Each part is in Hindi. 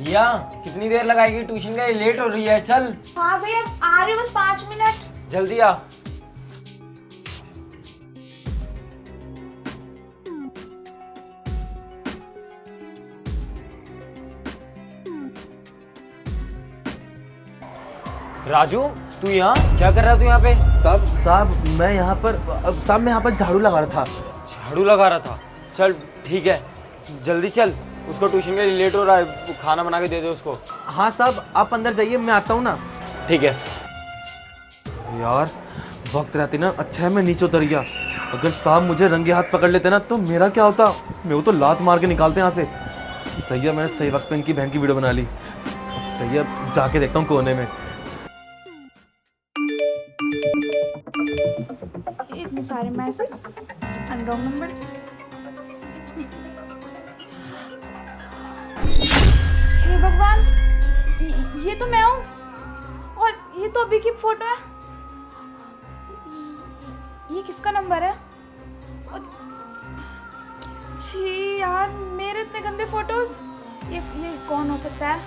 रिया, कितनी देर लगाएगी ट्यूशन का? लेट हो रही है, चल। हाँ भैया आ रही हूँ, बस 5 मिनट। जल्दी आ। राजू, तू यहाँ क्या कर रहा है? तू यहाँ पे? साहब मैं यहाँ पर झाड़ू लगा रहा था। झाड़ू लगा रहा था? चल ठीक है, जल्दी चल। उसको ट्यूशन के लिए लेट हो रहा है, खाना बना के दे दे उसको। हाँ साहब, आप अंदर जाइए, मैं आता हूँ ना। ठीक है। यार वक्त रहती ना, अच्छा है मैं नीचे उतर गया। अगर साहब मुझे रंगे हाथ पकड़ लेते ना तो मेरा क्या होता? मेरे को तो लात मार के निकालते यहाँ से। सही है, मैंने सही वक्त पे इनकी बहन की वीडियो बना ली। सही है, जाके देखता हूँ कोने में। इतने सारे मैसेज अननोन नंबर से। हे भगवान, ये तो मैं हूँ और ये तो अभी की फोटो है। ये किसका नंबर है? छी यार, मेरे इतने गंदे फोटोज। ये कौन हो सकता है?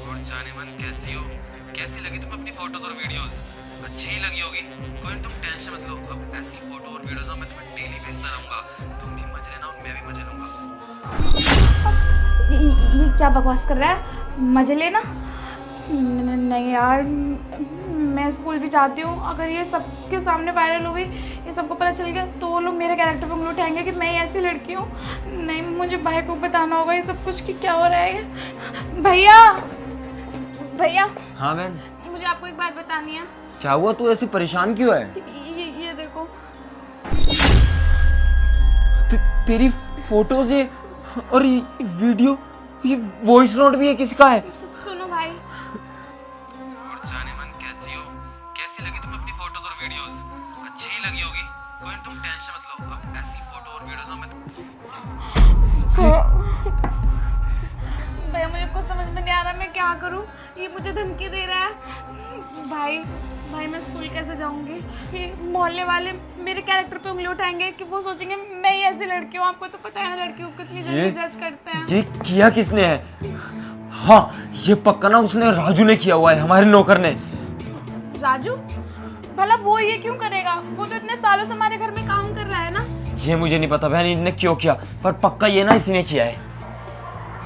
और जाने मन कैसी हो? कैसी लगी तुम्हें अपनी फोटोज और वीडियोस? अच्छी ही लगी होगी। कोई तुम टेंशन मत लो, अब ऐसी फोटो और वीडियोस ना मैं तुम्हें डेली भेजता रहूंगा। तुम भी मजे लेना और मैं भी मजे लूंगा। ये क्या बकवास कर रहा है? मजे लेना? नहीं यार, मैं स्कूल भी जाती हूँ। अगर ये सबके सामने वायरल हो गई, ये सबको पता चल गया, तो वो लोग मेरे कैरेक्टर पे उंगली उठाएंगे कि मैं ऐसी लड़की हूँ। नहीं, मुझे भाई को बताना होगा ये सब कुछ कि क्या हो रहा है। भैया भैया। हाँ बहन। मुझे आपको एक बात बतानी है। क्या हुआ? तू ऐसी परेशान क्यों है? ये देखो। तेरी फोटोज है और ये वीडियो, ये वॉइस नोट भी है, किसका है? सुनो भाई। और जाने मन कैसी हो? कैसी लगी तुम्हें अपनी फोटोज और वीडियोस? अच्छी ही लगी होगी। कोई तुम टेंशन मत लो, अब ऐसी फोटो और वीडियोस ना मैं भैया मुझे कुछ समझ में नहीं आ रहा, मैं क्या करूं? ये मुझे धमकी दे रहा है। भाई मैं स्कूल कैसे जाऊंगी? ये मोहल्ले वाले मेरे कैरेक्टर पे उंगली उठाएंगे कि वो सोचेंगे मैं ही ऐसी लड़की हूँ। आपको तो पता है ना लड़कियों को कितनी जल्दी जज करते हैं। ये किया किसने है? हाँ, ये पक्का ना उसने राजू ने किया हुआ है, हमारे नौकर ने। राजू? भला वो ये क्यों करेगा? वो तो इतने सालों से हमारे घर में काम कर रहा है ना। ये मुझे नहीं पता बहन इन्होंने क्यों किया, पर पक्का ये ना इसने किया है।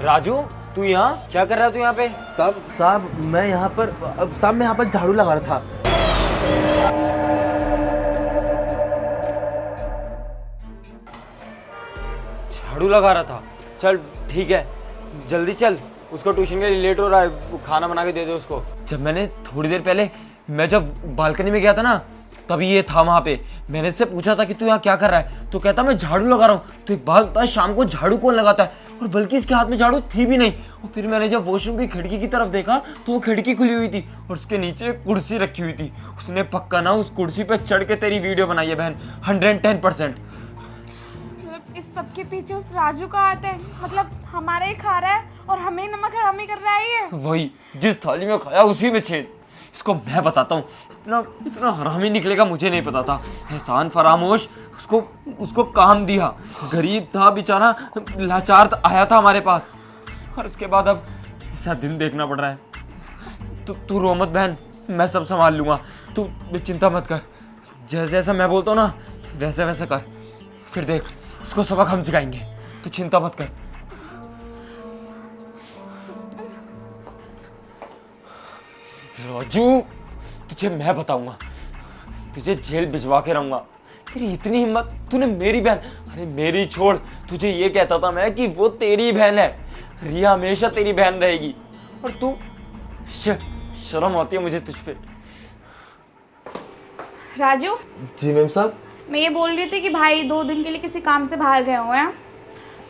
राजू, तू यहाँ क्या कर रहा है? तू यहाँ पे? साहब मैं यहाँ पर झाड़ू लगा रहा था। झाड़ू लगा रहा था? चल ठीक है, जल्दी चल। उसको ट्यूशन के लिए लेट हो रहा है, खाना बना के दे दे उसको। जब मैंने थोड़ी देर पहले मैं जब बालकनी में गया था ना, तभी ये था वहाँ पे। मैंने इससे पूछा था कि तू यहाँ क्या कर रहा है, तो कहता मैं झाड़ू लगा रहा हूँ। तो एक बात बता, शाम को झाड़ू कौन लगाता है? और बल्कि इसके हाथ में झाड़ू थी भी नहीं। और फिर मैंने जब वॉशरूम की खिड़की की तरफ देखा तो वो खिड़की खुली हुई थी और उसके नीचे एक कुर्सी रखी हुई थी। उसने पक्का ना उस कुर्सी पे चढ़ के तेरी वीडियो बनाई है बहन, 110%। इस सब के पीछे उस राजू का हाथ है। मतलब हमारा ही खा रहा है और हमें नमक हरामी कर रहा है ये। वही, जिस थाली में खाया उसी में छेद। इसको मैं बताता हूँ, इतना हरामी निकलेगा मुझे नहीं पता था। एहसान फरामोश उसको काम दिया। गरीब था बेचारा, लाचार आया था हमारे पास, और उसके बाद अब ऐसा दिन देखना पड़ रहा है। तू रो मत बहन, मैं सब संभाल लूँगा। तू चिंता मत कर, जैसे जैसा मैं बोलता हूँ ना वैसे वैसे कर। फिर देख, उसको सबक हम सिखाएंगे, तू चिंता मत कर। राजू, तुझे मैं बताऊंगा, तुझे जेल भिजवा के रहूंगा। तेरी इतनी हिम्मत, तूने मेरी बहन, अरे मेरी छोड़, तुझे ये कहता था मैं कि वो तेरी बहन है। रिया हमेशा तेरी बहन रहेगी, और तू शर्म आती है मुझे तुझ पे। राजू जी मैम साहब। मैं ये बोल रही थी कि भाई 2 दिन के लिए किसी काम से बाहर गए हुए हैं,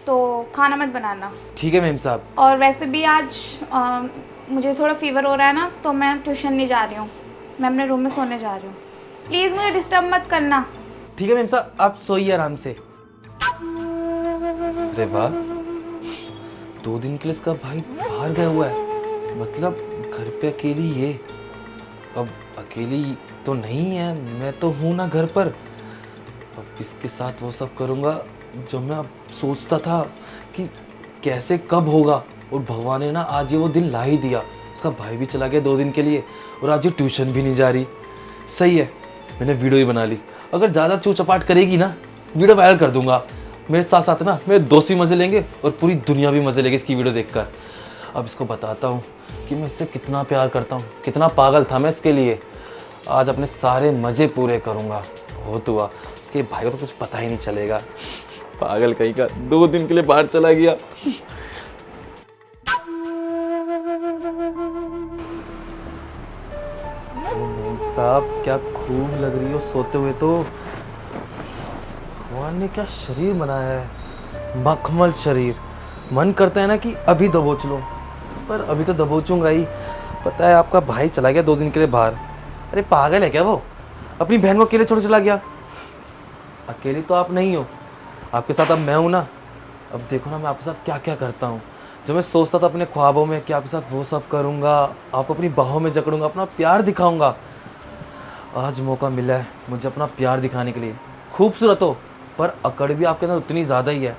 तो खाना मत बनाना। ठीक है मैम साहब। और वैसे भी आज मुझे थोड़ा फीवर हो रहा है ना, तो मैं ट्यूशन नहीं जा रही हूँ, मैं अपने रूम में सोने जा रही हूँ। प्लीज़ मुझे डिस्टर्ब मत करना। ठीक है मेम साहब, आप सोइए आराम से। अरे वाह, 2 दिन के लिए इसका भाई बाहर गया हुआ है, मतलब घर पे अकेली ये। अब अकेली तो नहीं है, मैं तो हूँ ना घर पर। अब इसके साथ वो सब करूँगा जो मैं अब सोचता था कि कैसे कब होगा, और भगवान ने ना आज ये वो दिन ला ही दिया। इसका भाई भी चला गया 2 दिन के लिए, और आज ये ट्यूशन भी नहीं जा रही। सही है, मैंने वीडियो ही बना ली। अगर ज़्यादा चूचपाट करेगी ना, वीडियो वायरल कर दूंगा। मेरे साथ साथ ना मेरे दोस्त भी मज़े लेंगे और पूरी दुनिया भी मज़े लेगी इसकी वीडियो देखकर। अब इसको बताता हूँ कि मैं इससे कितना प्यार करता हूँ, कितना पागल था मैं इसके लिए। आज अपने सारे मज़े पूरे करूँगा। बहुत हुआ, इसके भाई को तो कुछ पता ही नहीं चलेगा। पागल कहीं का 2 दिन के लिए बाहर चला गया। साहब क्या खूब लग रही हो सोते हुए तो। भगवान ने क्या शरीर बनाया है, मखमल शरीर। मन करता है ना कि अभी दबोच लो, पर अभी तो दबोचूंगा ही। पता है आपका भाई चला गया 2 दिन के लिए बाहर। अरे पागल है क्या वो, अपनी बहन को अकेले छोड़ चला गया। अकेली तो आप नहीं हो, आपके साथ अब मैं हूं ना। अब देखो ना मैं आपके साथ क्या क्या करता हूँ। जो मैं सोचता था अपने ख्वाबों में कि आपके साथ वो सब करूँगा, आपको अपनी बाहों में जकड़ूंगा, अपना प्यार दिखाऊंगा। आज मौका मिला है मुझे अपना प्यार दिखाने के लिए। खूबसूरत हो पर अकड़ भी आपके अंदर उतनी ज़्यादा ही है।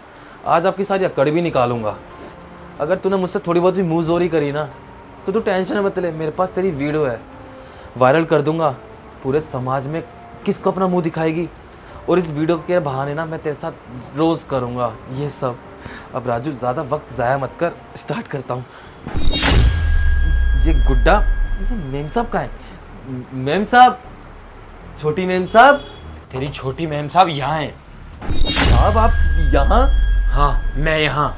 आज आपकी सारी अकड़ भी निकालूंगा। अगर तूने मुझसे थोड़ी बहुत भी मुँहज़ोरी करी ना, तो तू टेंशन मत ले, मेरे पास तेरी वीडियो है, वायरल कर दूंगा। पूरे समाज में किसको अपना मुंह दिखाएगी, और इस वीडियो के बहाने ना मैं तेरे साथ रोज़ करूंगा ये सब। अब राजू ज़्यादा वक्त ज़ाया मत कर, स्टार्ट करता हूँ। ये गुड्डा, ये मेम साहब कहाँ है? मेम साहब, छोटी मेम साहब। तेरी छोटी मैम साहब यहाँ हैं। साहब आप यहाँ? हाँ मैं यहाँ।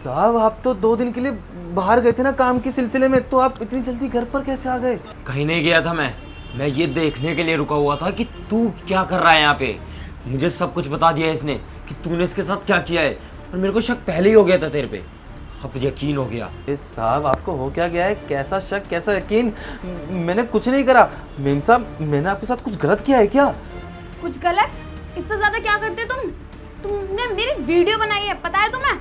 साहब आप तो 2 दिन के लिए बाहर गए थे ना काम के सिलसिले में, तो आप इतनी जल्दी घर पर कैसे आ गए? कहीं नहीं गया था मैं ये देखने के लिए रुका हुआ था कि तू क्या कर रहा है यहाँ पे। मुझे सब कुछ बता दिया है इसने कि तूने इसके साथ क्या किया है, और मेरे को शक पहले ही हो गया था तेरे पे, अब यकीन हो गया। साहब आपको हो क्या गया है, कैसा शक कैसा यकीन? मैंने कुछ नहीं करा। मेम साहब मैंने आपके साथ कुछ गलत किया है क्या? कुछ गलत? इससे ज़्यादा क्या करते तुमने मेरी वीडियो बनाई है, पता है तुम्हें?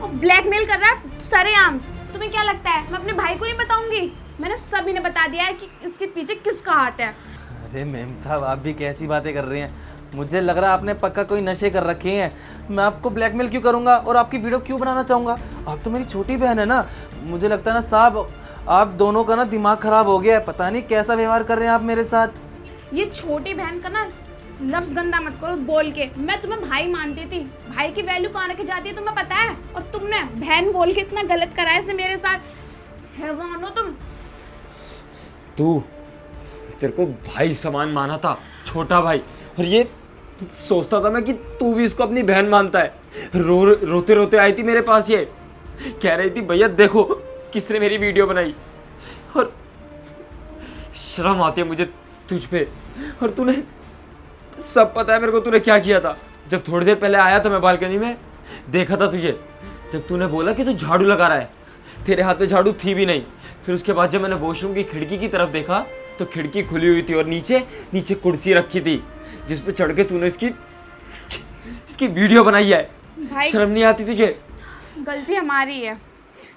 और ब्लैकमेल कर रहा है सरेआम। तुम्हें क्या लगता है मैं अपने भाई को नहीं बताऊंगी? मैंने सभी ने बता दिया है कि इसके पीछे किसका हाथ है। अरे मेम साहब आप भी कैसी बातें कर रही हैं? मुझे लग रहा है आपने पक्का कोई नशे कर रखे हैं। मैं आपको ब्लैकमेल क्यों करूंगा और आपकी वीडियो क्यों बनाना चाहूँगा? आप तो मेरी छोटी बहन है ना। मुझे लगता है ना साहब आप दोनों का ना दिमाग खराब हो गया है, पता नहीं कैसा व्यवहार कर रहे हैं आप मेरे साथ। ये छोटी बहन का ना लफ्ज गंदा मत करो बोल के। मैं तुम्हें भाई मानती थी, भाई की वैल्यू कहाँ रखी जाती है तुम्हें पता है, और तुमने बहन बोल के इतना गलत करा है इसने मेरे साथ। हैवान हो तुम। तेरे को भाई समान माना था, छोटा भाई, और ये सोचता था मैं कि तू भी इसको अपनी बहन मानता है। रोते रोते आई थी मेरे पास, ये कह रही थी भैया देखो किसने मेरी वीडियो बनाई, और शर्म आती है मुझे तुझ पे। और तूने सब पता है मेरे को तूने क्या किया था। जब थोड़ी देर पहले आया था मैं बालकनी में, देखा था तुझे, जब तूने बोला कि तू झाड़ू लगा रहा है, तेरे हाथ में झाड़ू थी भी नहीं। फिर उसके बाद जब मैंने वॉशरूम की खिड़की की तरफ देखा तो खिड़की खुली हुई थी और नीचे कुर्सी रखी थी जिस पे चढ़ के तूने इसकी वीडियो बनाई है। भाई शर्म नहीं आती तुझे? गलती हमारी है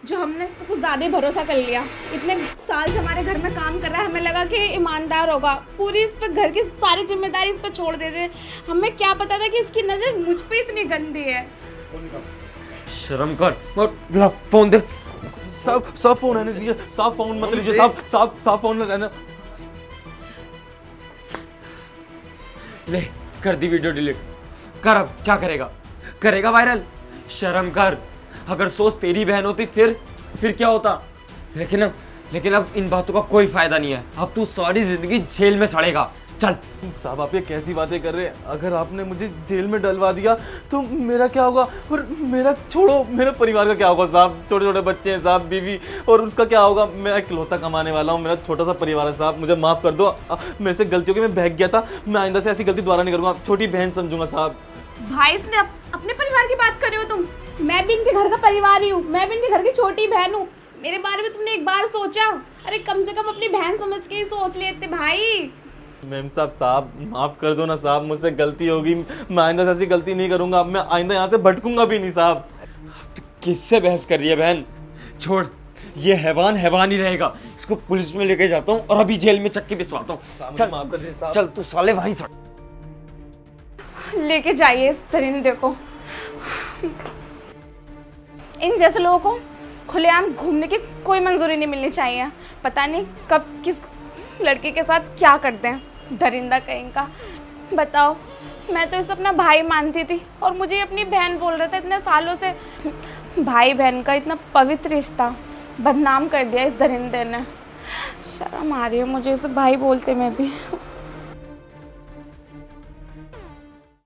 जो हमने इस पर कुछ ज़्यादा ही भरोसा कर लिया। इतने साल से हमारे घर में काम कर रहा है, हमें लगा कि ईमानदार होगा, पूरी इस पर घर की सारी जिम्मेदारी इस पर छोड़ देते। हमें क्या पता था कि इसकी नज़र मुझ पे इतनी गंदी है। शर्म कर। और फोन दे। सब फोन रहने दीजिए, सब फोन मत लीजिए, सब फोन रहना। ले कर दी वीडियो डिलीट कर। अब क्या करेगा वायरल? शर्म कर। अगर सोच तेरी बहन होती फिर क्या होता। लेकिन अब इन बातों का कोई फायदा नहीं है। अब तू सारी जिंदगी जेल में सड़ेगा। चल। साहब आप ये कैसी बातें कर रहे हैं? अगर आपने मुझे जेल में डलवा दिया तो मेरा क्या होगा? और मेरा छोड़ो, मेरे परिवार का क्या होगा साहब? छोटे छोटे बच्चे हैं साहब, बीवी, और उसका क्या होगा? मैं इकलौता कमाने वाला हूँ, मेरा छोटा सा परिवार है साहब, मुझे माफ़ कर दो। मेरे से गलती हो गई, मैं बहक गया था, मैं आइंदा से ऐसी गलती दोबारा नहीं करूँगा, छोटी बहन समझूंगा साहब। भाई से अपने परिवार की बात कर रहे हो तुम? मैं भी इनके घर का परिवार ही हूँ, मैं भी इनके घर की छोटी बहन हूँ। मेरे बारे में तुमने एक बार सोचा? अरे कम से कम अपनी बहन समझ के ही सोच लेते भाई। मैम साहब माफ़ कर दो ना साहब, मुझसे गलती होगी, मैं आइंदा से ऐसी गलती नहीं करूँगा। अब मैं आइंदा यहाँ से भटकूंगा भी नहीं साहब। किससे बहस कर रही है बहन? छोड़, ये हैवान हैवान ही रहेगा। इसको पुलिस में लेके जाता हूँ और अभी जेल में चक्की पिसवाता हूँ। चल माफ कर दीजिए साहब। चल तू साले वहीं सड़। लेके जाइए इस दरिंदे को। इन जैसे लोगों को खुलेआम घूमने की कोई मंजूरी नहीं मिलनी चाहिए। पता नहीं कब किस लड़के के साथ क्या करते हैं, दरिंदा कहीं का। बताओ, मैं तो इसे अपना भाई मानती थी और मुझे ये अपनी बहन बोल रहा था इतने सालों से। भाई बहन का इतना पवित्र रिश्ता बदनाम कर दिया इस दरिंदे ने। शर्म आ रही है मुझे इसे भाई बोलते में भी।